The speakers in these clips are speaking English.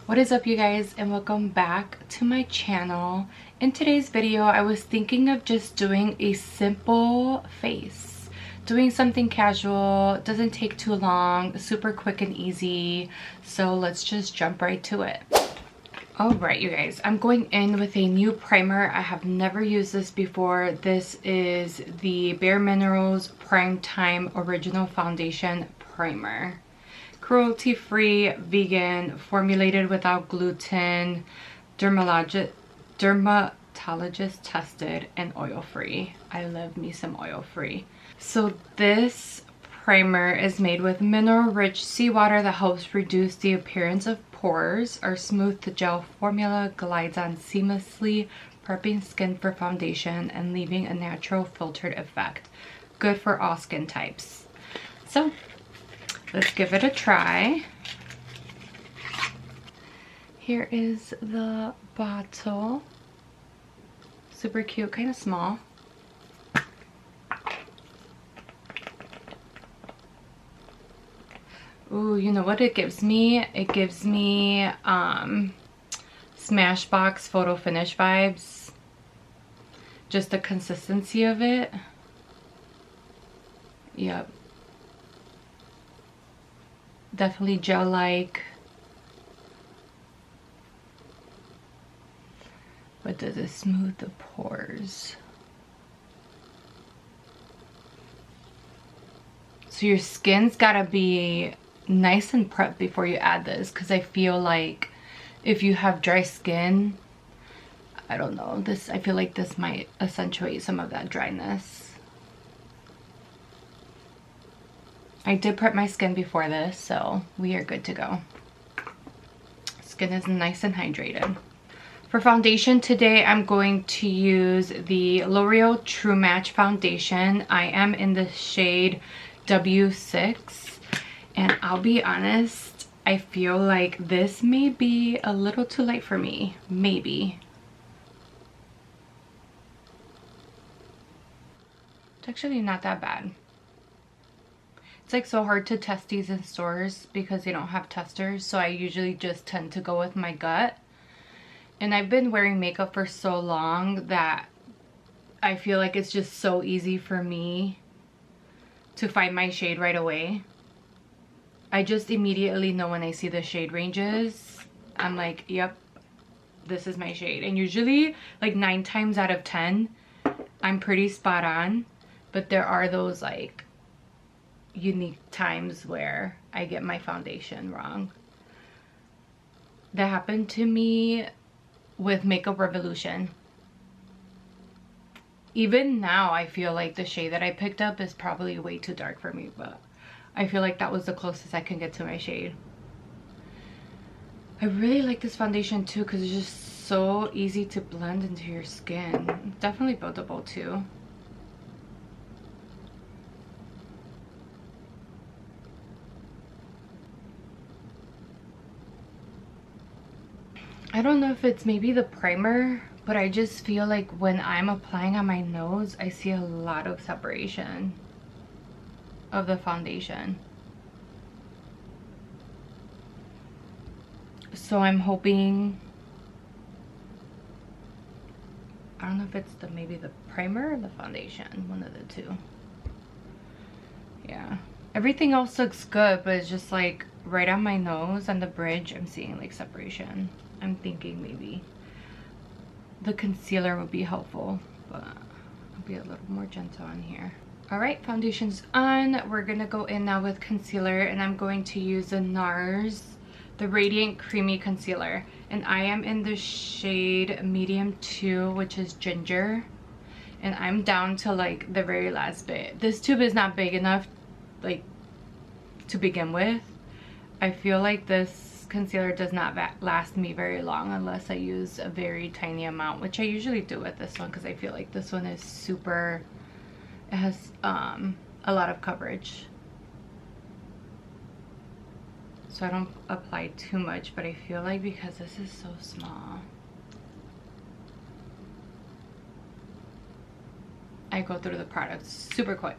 What is up, you guys, and welcome back to my channel. In today's video, I was thinking of just doing a simple face, doing something casual, doesn't take too long, super quick and easy. So let's just jump right to it. All right, you guys, I'm going in with a new primer. I have never used this before. This is the Bare Minerals Prime Time Original Foundation Primer. Cruelty-free, vegan, formulated without gluten, dermatologist tested, and oil-free. I love me some oil-free. So this primer is made with mineral-rich seawater that helps reduce the appearance of pores. Our smooth to gel formula glides on seamlessly, prepping skin for foundation and leaving a natural filtered effect. Good for all skin types. So let's give it a try. Here is the bottle. Super cute, kind of small. Ooh, you know what it gives me? It gives me Smashbox Photo Finish vibes. Just the consistency of it. Yep. Definitely gel-like. But does it smooth the pores? So your skin's gotta be nice and prepped before you add this, because I feel like if you have dry skin, I don't know, I feel like this might accentuate some of that dryness. I did prep my skin before this, so we are good to go. Skin is nice and hydrated. For foundation today, I'm going to use the L'Oreal True Match Foundation. I am in the shade W6, and I'll be honest, I feel like this may be a little too light for me, maybe. It's actually not that bad. It's like so hard to test these in stores because they don't have testers, so I usually just tend to go with my gut. And I've been wearing makeup for so long that I feel like it's just so easy for me to find my shade right away. I just immediately know when I see the shade ranges. I'm like, yep, this is my shade. And usually, like 9 times out of 10, I'm pretty spot on. But there are those like unique times where I get my foundation wrong. That happened to me with Makeup Revolution. Even now, I feel like the shade that I picked up is probably way too dark for me, but I feel like that was the closest I can get to my shade. I really like this foundation too because it's just so easy to blend into your skin. Definitely buildable too. I don't know if it's maybe the primer, but I just feel like when I'm applying on my nose, I see a lot of separation of the foundation. So I'm hoping, I don't know if it's maybe the primer or the foundation, one of the two. Yeah. Everything else looks good, but it's just like right on my nose and the bridge, I'm seeing like separation. I'm thinking maybe the concealer would be helpful, but I'll be a little more gentle on here. All right, foundation's on. We're gonna go in now with concealer, and I'm going to use the NARS, the Radiant Creamy Concealer. And I am in the shade Medium 2, which is Ginger. And I'm down to like the very last bit. This tube is not big enough like to begin with. I feel like this concealer does not last me very long unless I use a very tiny amount, which I usually do with this one because I feel like this one is super, it has a lot of coverage. So I don't apply too much, but I feel like because this is so small, I go through the product super quick.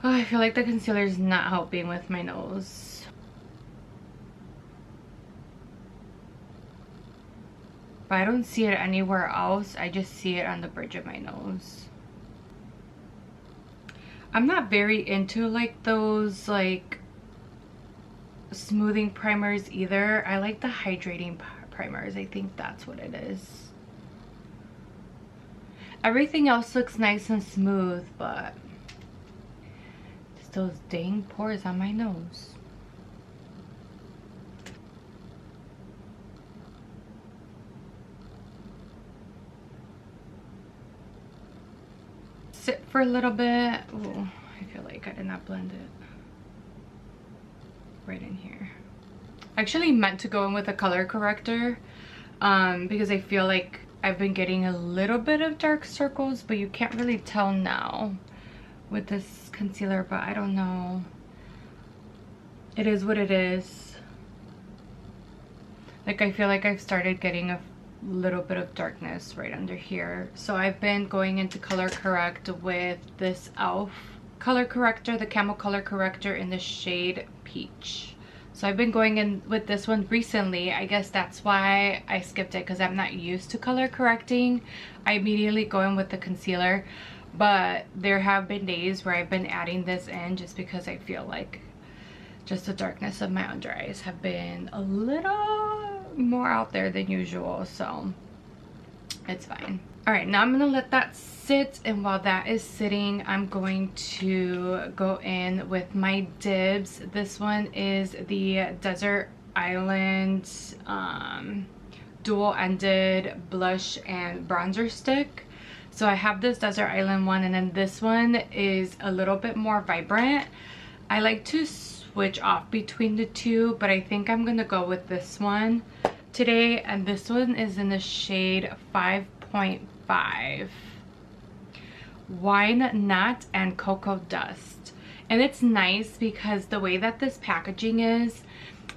Oh, I feel like the concealer is not helping with my nose. But I don't see it anywhere else. I just see it on the bridge of my nose. I'm not very into like those like smoothing primers either. I like the hydrating primers. I think that's what it is. Everything else looks nice and smooth, but just those dang pores on my nose. Sit for a little bit. Ooh, I feel like I did not blend it right in here. I actually meant to go in with a color corrector because I feel like I've been getting a little bit of dark circles, but you can't really tell now with this concealer, but I don't know. It is what it is. Like, I feel like I've started getting a little bit of darkness right under here. So I've been going into color correct with this e.l.f. color corrector, the Camo color corrector in the shade Peach. So I've been going in with this one recently. I guess that's why I skipped it, because I'm not used to color correcting. I immediately go in with the concealer, but there have been days where I've been adding this in just because I feel like just the darkness of my under eyes have been a little more out there than usual, so it's fine. All right, now I'm gonna let that sit, and while that is sitting, I'm going to go in with my dibs. This one is the Desert Island dual-ended blush and bronzer stick. So I have this Desert Island one, and then this one is a little bit more vibrant. I like to switch off between the two, but I think I'm gonna go with this one today, and this one is in the shade 5.5 Wine Nut and Cocoa Dust. And it's nice because the way that this packaging is,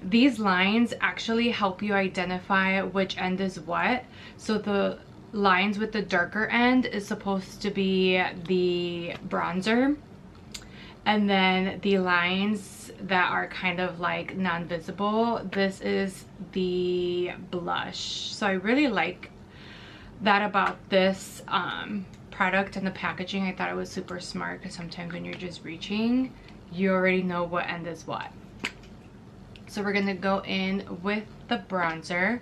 these lines actually help you identify which end is what. So the lines with the darker end is supposed to be the bronzer, and then the lines that are kind of like non-visible, this is the blush. So I really like that about this product and the packaging. I thought it was super smart, because sometimes when you're just reaching, you already know what end is what. So we're gonna go in with the bronzer,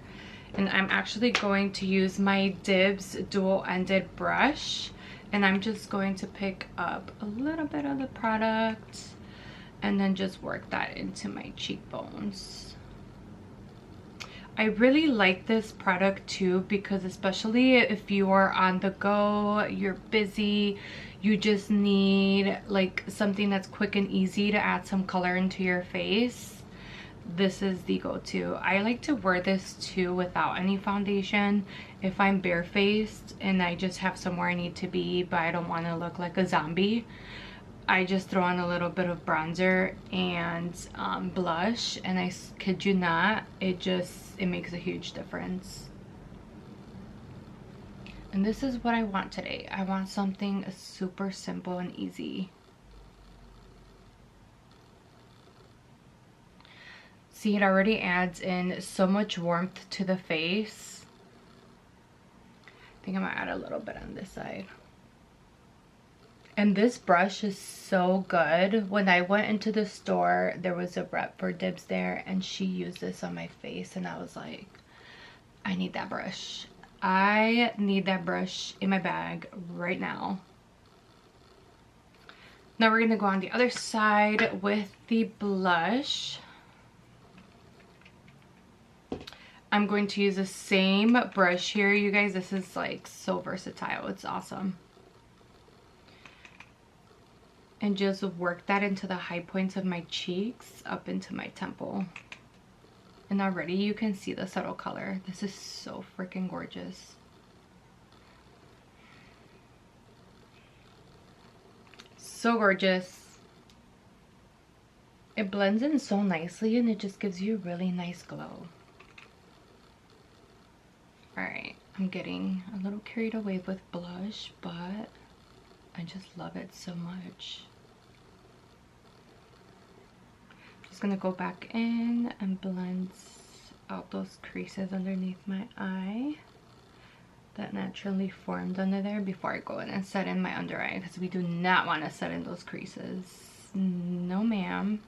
and I'm actually going to use my Dibs dual-ended brush, and I'm just going to pick up a little bit of the product and then just work that into my cheekbones. I really like this product too, because especially if you are on the go, you're busy, you just need like something that's quick and easy to add some color into your face, this is the go-to. I like to wear this too without any foundation. If I'm barefaced and I just have somewhere I need to be, but I don't want to look like a zombie, I just throw on a little bit of bronzer and blush, and I kid you not, it makes a huge difference. And this is what I want today. I want something super simple and easy. See, it already adds in so much warmth to the face. I think I'm gonna add a little bit on this side. And this brush is so good. When I went into the store, there was a rep for Dibs there, and she used this on my face, and I was like, I need that brush. I need that brush in my bag right now. Now we're gonna go on the other side with the blush. I'm going to use the same brush here, you guys. This is like so versatile. It's awesome. And just work that into the high points of my cheeks, up into my temple. And already you can see the subtle color. This is so freaking gorgeous. So gorgeous. It blends in so nicely, and it just gives you a really nice glow. Alright, I'm getting a little carried away with blush, but I just love it so much. just gonna go back in and blend out those creases underneath my eye that naturally formed under there before I go in and set in my under eye, because we do not want to set in those creases. No ma'am.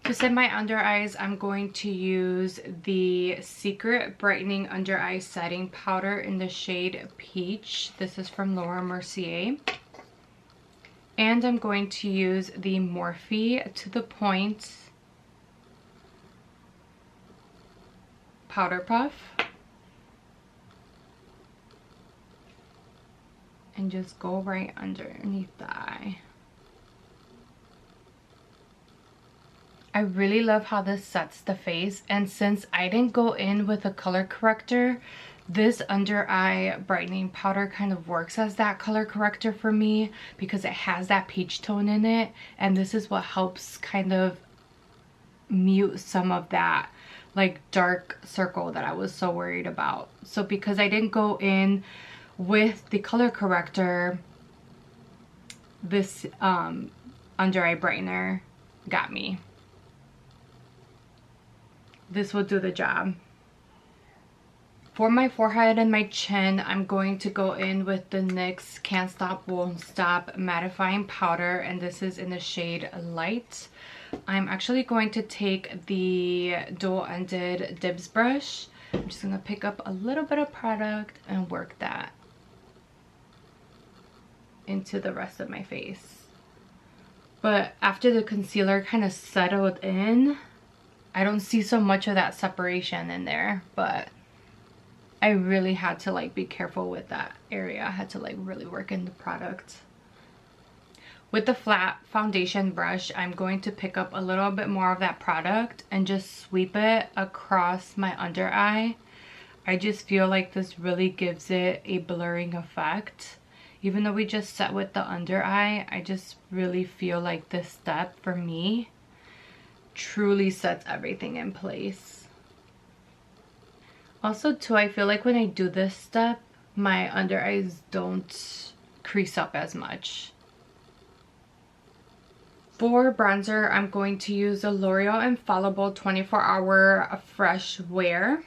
To set my under eyes, I'm going to use the Secret Brightening Under Eye Setting Powder in the shade Peach. This is from Laura Mercier. And I'm going to use the Morphe To The Point Powder Puff. And just go right underneath the eye. I really love how this sets the face, and since I didn't go in with a color corrector, this under eye brightening powder kind of works as that color corrector for me because it has that peach tone in it, and this is what helps kind of mute some of that like dark circle that I was so worried about. So because I didn't go in with the color corrector, this under eye brightener got me. This will do the job. For my forehead and my chin, I'm going to go in with the NYX Can't Stop Won't Stop mattifying powder, and this is in the shade Light. I'm actually going to take the dual-ended Dibs brush. I'm just gonna pick up a little bit of product and work that into the rest of my face. But after the concealer kind of settled in, I don't see so much of that separation in there, but I really had to like be careful with that area. I had to like really work in the product. With the flat foundation brush, I'm going to pick up a little bit more of that product and just sweep it across my under eye. I just feel like this really gives it a blurring effect. Even though we just set with the under eye, I just really feel like this step for me truly sets everything in place. Also too, I feel like when I do this step, my under eyes don't crease up as much. For bronzer, I'm going to use the L'Oreal Infallible 24-Hour Fresh Wear.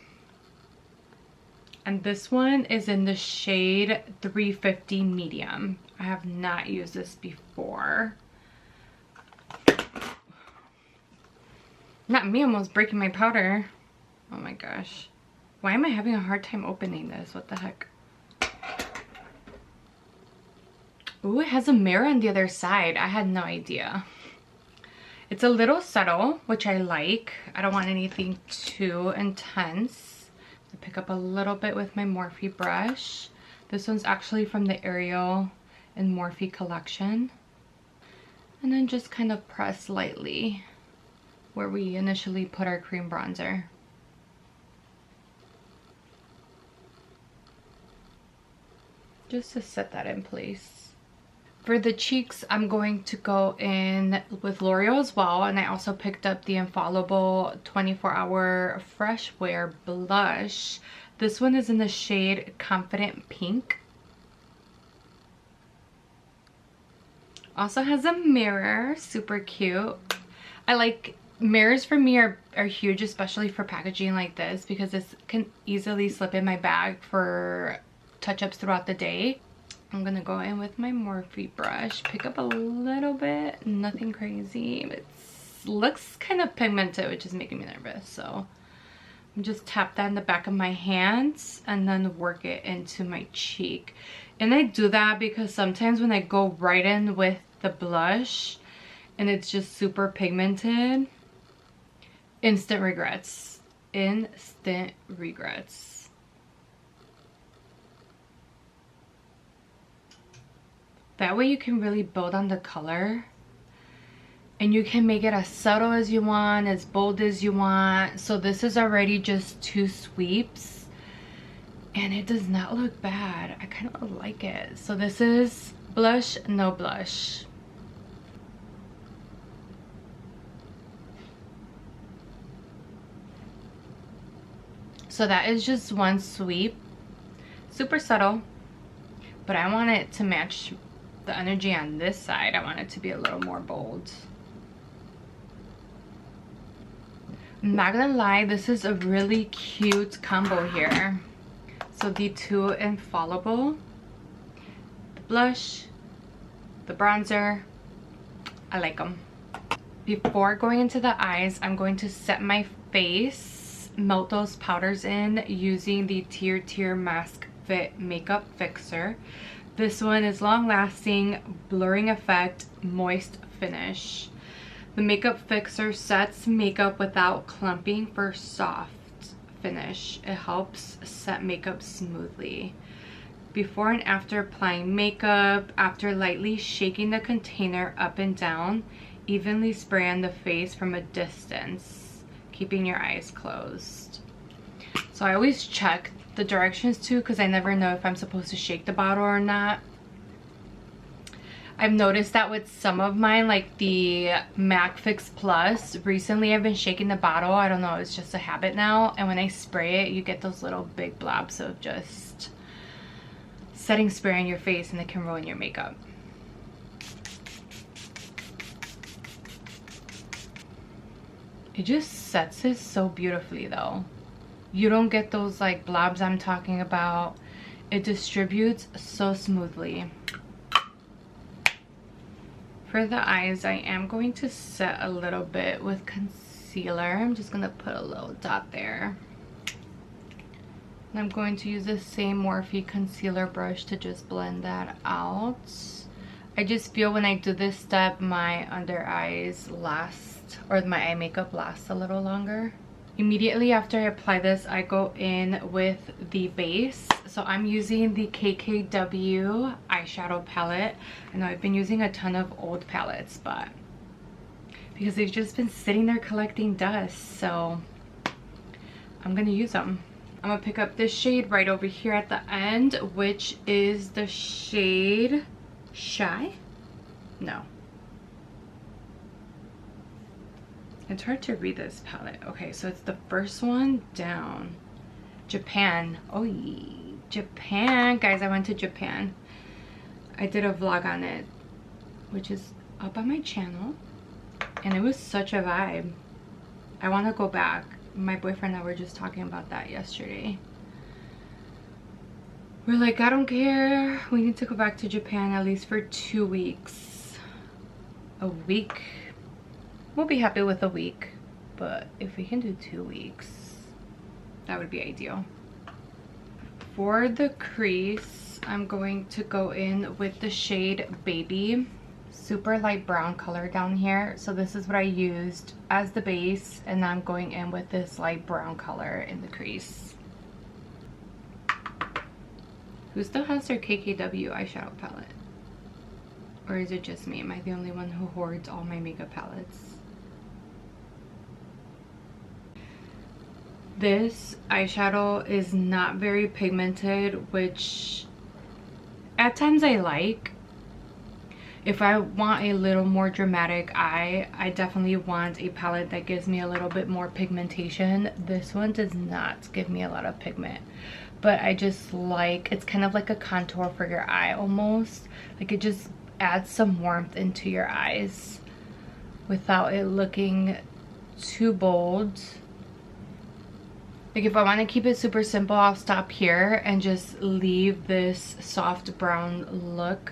And this one is in the shade 350 Medium. I have not used this before. Not me almost breaking my powder. Oh my gosh. Why am I having a hard time opening this? What the heck? Ooh, it has a mirror on the other side. I had no idea. It's a little subtle, which I like. I don't want anything too intense. I pick up a little bit with my Morphe brush. This one's actually from the Ariel and Morphe collection. And then just kind of press lightly where we initially put our cream bronzer. Just to set that in place. For the cheeks, I'm going to go in with L'Oreal as well, and I also picked up the Infallible 24-Hour Fresh Wear blush. This one is in the shade Confident Pink. Also has a mirror, super cute. I like mirrors. For me are huge, especially for packaging like this, because this can easily slip in my bag for touch-ups throughout the day. I'm gonna go in with my Morphe brush, pick up a little bit, nothing crazy. It looks kind of pigmented, which is making me nervous, so I'm just tap that in the back of my hands and then work it into my cheek. And I do that because sometimes when I go right in with the blush and it's just super pigmented, instant regrets. Instant regrets. That way you can really build on the color, and you can make it as subtle as you want, as bold as you want. So this is already just 2 sweeps and it does not look bad. I kind of like it. So this is blush, no blush. So that is just 1 sweep. Super subtle, but I want it to match the energy on this side. I want it to be a little more bold. I'm not gonna lie, this is a really cute combo here. So the two infallible, the blush, the bronzer, I like them. Before going into the eyes, I'm going to set my face, melt those powders in using the Tier Mask Fit Makeup Fixer. This one is long lasting, blurring effect, moist finish. The makeup fixer sets makeup without clumping for soft finish. It helps set makeup smoothly. Before and after applying makeup, after lightly shaking the container up and down, evenly spray on the face from a distance, keeping your eyes closed. So I always check the directions too, because I never know if I'm supposed to shake the bottle or not. I've noticed that with some of mine, like the MAC Fix Plus, recently I've been shaking the bottle. I don't know, it's just a habit now. And when I spray it, you get those little big blobs of just setting spray on your face, and it can ruin your makeup. It just sets it so beautifully though. You don't get those like blobs I'm talking about. It distributes so smoothly. For the eyes, I am going to set a little bit with concealer. I'm just gonna put a little dot there. And I'm going to use the same Morphe concealer brush to just blend that out. I just feel when I do this step, my under eyes last, or my eye makeup lasts a little longer. Immediately after I apply this, I go in with the base. So I'm using the KKW eyeshadow palette. I know I've been using a ton of old palettes, but because they've just been sitting there collecting dust, so I'm gonna use them. I'm gonna pick up this shade right over here at the end, which is the shade Shy? No. It's hard to read this palette. Okay, so it's the first one down. Japan. Oh, Japan. Guys, I went to Japan. I did a vlog on it, which is up on my channel. And it was such a vibe. I want to go back. My boyfriend and I were just talking about that yesterday. We're like, I don't care. We need to go back to Japan at least for 2 weeks. A week. We'll be happy with a week, but if we can do 2 weeks, that would be ideal. For the crease, I'm going to go in with the shade Baby. Super light brown color down here. So this is what I used as the base, and I'm going in with this light brown color in the crease. Who still has their KKW eyeshadow palette? Or is it just me? Am I the only one who hoards all my makeup palettes? This eyeshadow is not very pigmented, which at times I like. If I want a little more dramatic eye, I definitely want a palette that gives me a little bit more pigmentation. This one does not give me a lot of pigment, but I just like, it's kind of like a contour for your eye almost. Like it just adds some warmth into your eyes without it looking too bold. Like if I want to keep it super simple, I'll stop here and just leave this soft brown look.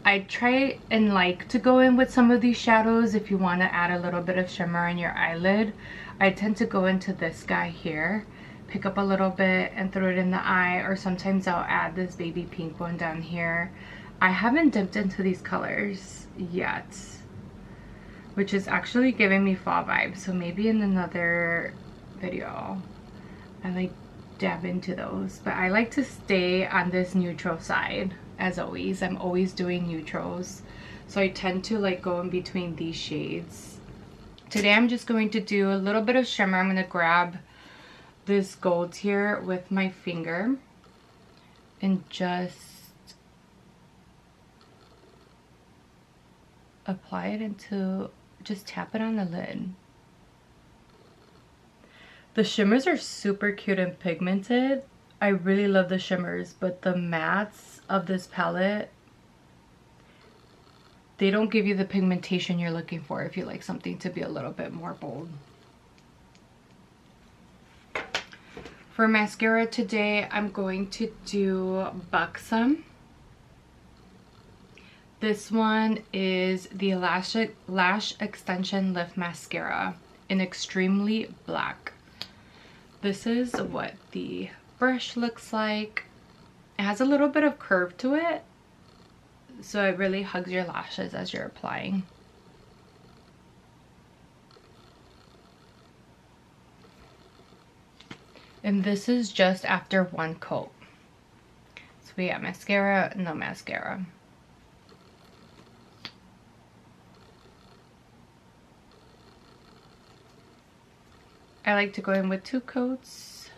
I try and like to go in with some of these shadows if you want to add a little bit of shimmer on your eyelid. I tend to go into this guy here, pick up a little bit and throw it in the eye, or sometimes I'll add this baby pink one down here. I haven't dipped into these colors yet, which is actually giving me fall vibes, so maybe in another video I like dab into those, but I like to stay on this neutral side. As always, I'm always doing neutrals, so I tend to like go in between these shades. Today I'm just going to do a little bit of shimmer. I'm going to grab this gold here with my finger and just apply it into, just tap it on the lid. The shimmers are super cute and pigmented. I really love the shimmers, but the mattes of this palette, they don't give you the pigmentation you're looking for if you like something to be a little bit more bold. For mascara today, I'm going to do Buxom. This one is the Lash Extension Lift Mascara in Extremely Black. This is what the brush looks like. It has a little bit of curve to it, so it really hugs your lashes as you're applying. And this is just after one coat. So we got mascara, no mascara. I like to go in with 2 coats.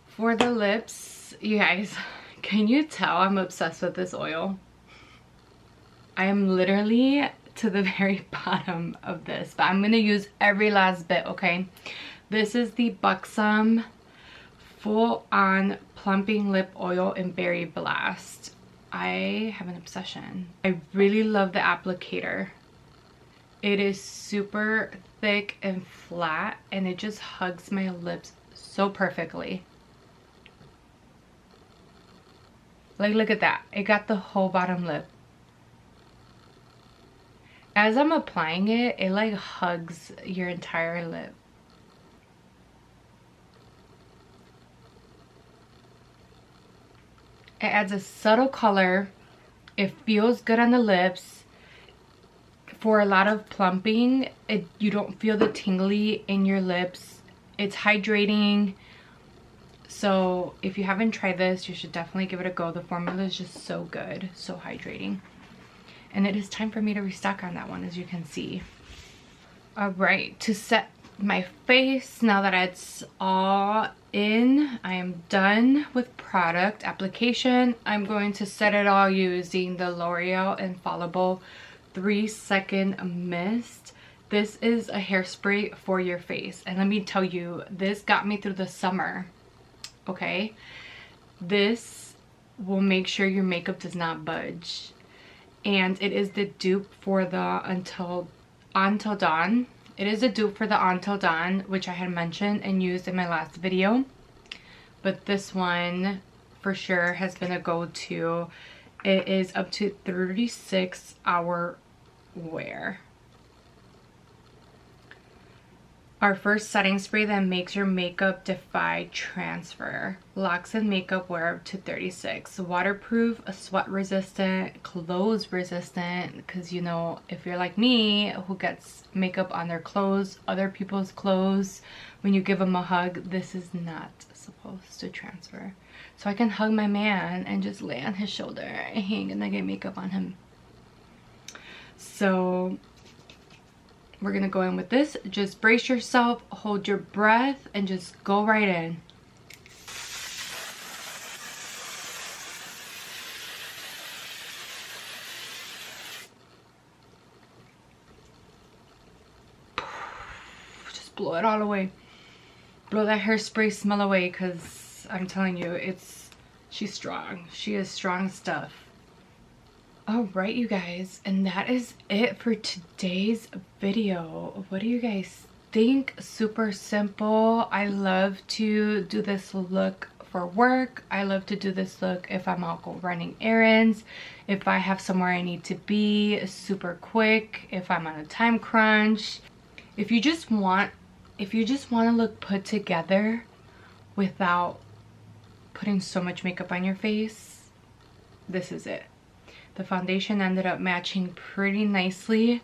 For the lips, you guys, can you tell I'm obsessed with this oil? I am literally to the very bottom of this, but I'm gonna use every last bit, okay? This is the Buxom Full On Plumping Lip Oil in Berry Blast. I have an obsession. I really love the applicator. It is super thick and flat, and it just hugs my lips so perfectly. Like, look at that. It got the whole bottom lip. As I'm applying it, it like hugs your entire lip. It adds a subtle color. It feels good on the lips. For a lot of plumping, you don't feel the tingly in your lips. It's hydrating. So if you haven't tried this, you should definitely give it a go. The formula is just so good, so hydrating. And it is time for me to restock on that one, as you can see. All right, to set my face, now that it's all in, I am done with product application. I'm going to set it all using the L'Oreal Infallible 3-second mist. This is a hairspray for your face, and let me tell you, this got me through the summer. Okay, this will make sure your makeup does not budge, and it is the dupe for the Until Dawn. It is a dupe for the Until Dawn, which I had mentioned and used in my last video. But this one for sure has been a go-to. It is up to 36-hour wear. Our first setting spray that makes your makeup defy transfer. Locks in makeup wear up to 36. Waterproof, sweat resistant, clothes resistant. Because, you know, if you're like me, who gets makeup on their clothes, other people's clothes, when you give them a hug, this is not supposed to transfer. So I can hug my man and just lay on his shoulder and he ain't gonna get makeup on him. So we're gonna go in with this. Just brace yourself, hold your breath, and just go right in. Just blow it all away. Blow that hairspray smell away, because I'm telling you, she's strong. She is strong stuff. Alright, you guys, and that is it for today's video. What do you guys think? Super simple. I love to do this look for work. I love to do this look if I'm out running errands, if I have somewhere I need to be super quick, if I'm on a time crunch. If you just want to look put together without putting so much makeup on your face, this is it. The foundation ended up matching pretty nicely.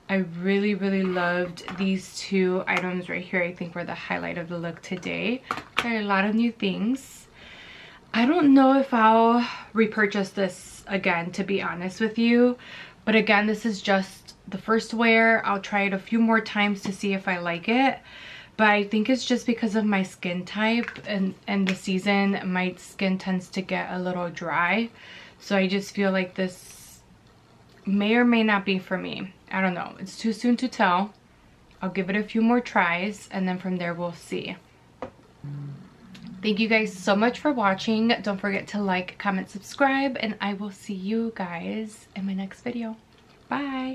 I really, really loved these 2 items right here. I think were the highlight of the look today. Tried a lot of new things. I don't know if I'll repurchase this again, to be honest with you. But again, this is just the first wear. I'll try it a few more times to see if I like it. But I think it's just because of my skin type and the season, my skin tends to get a little dry. So I just feel like this may or may not be for me. I don't know. It's too soon to tell. I'll give it a few more tries, and then from there we'll see. Thank you guys so much for watching. Don't forget to like, comment, subscribe, and I will see you guys in my next video. Bye!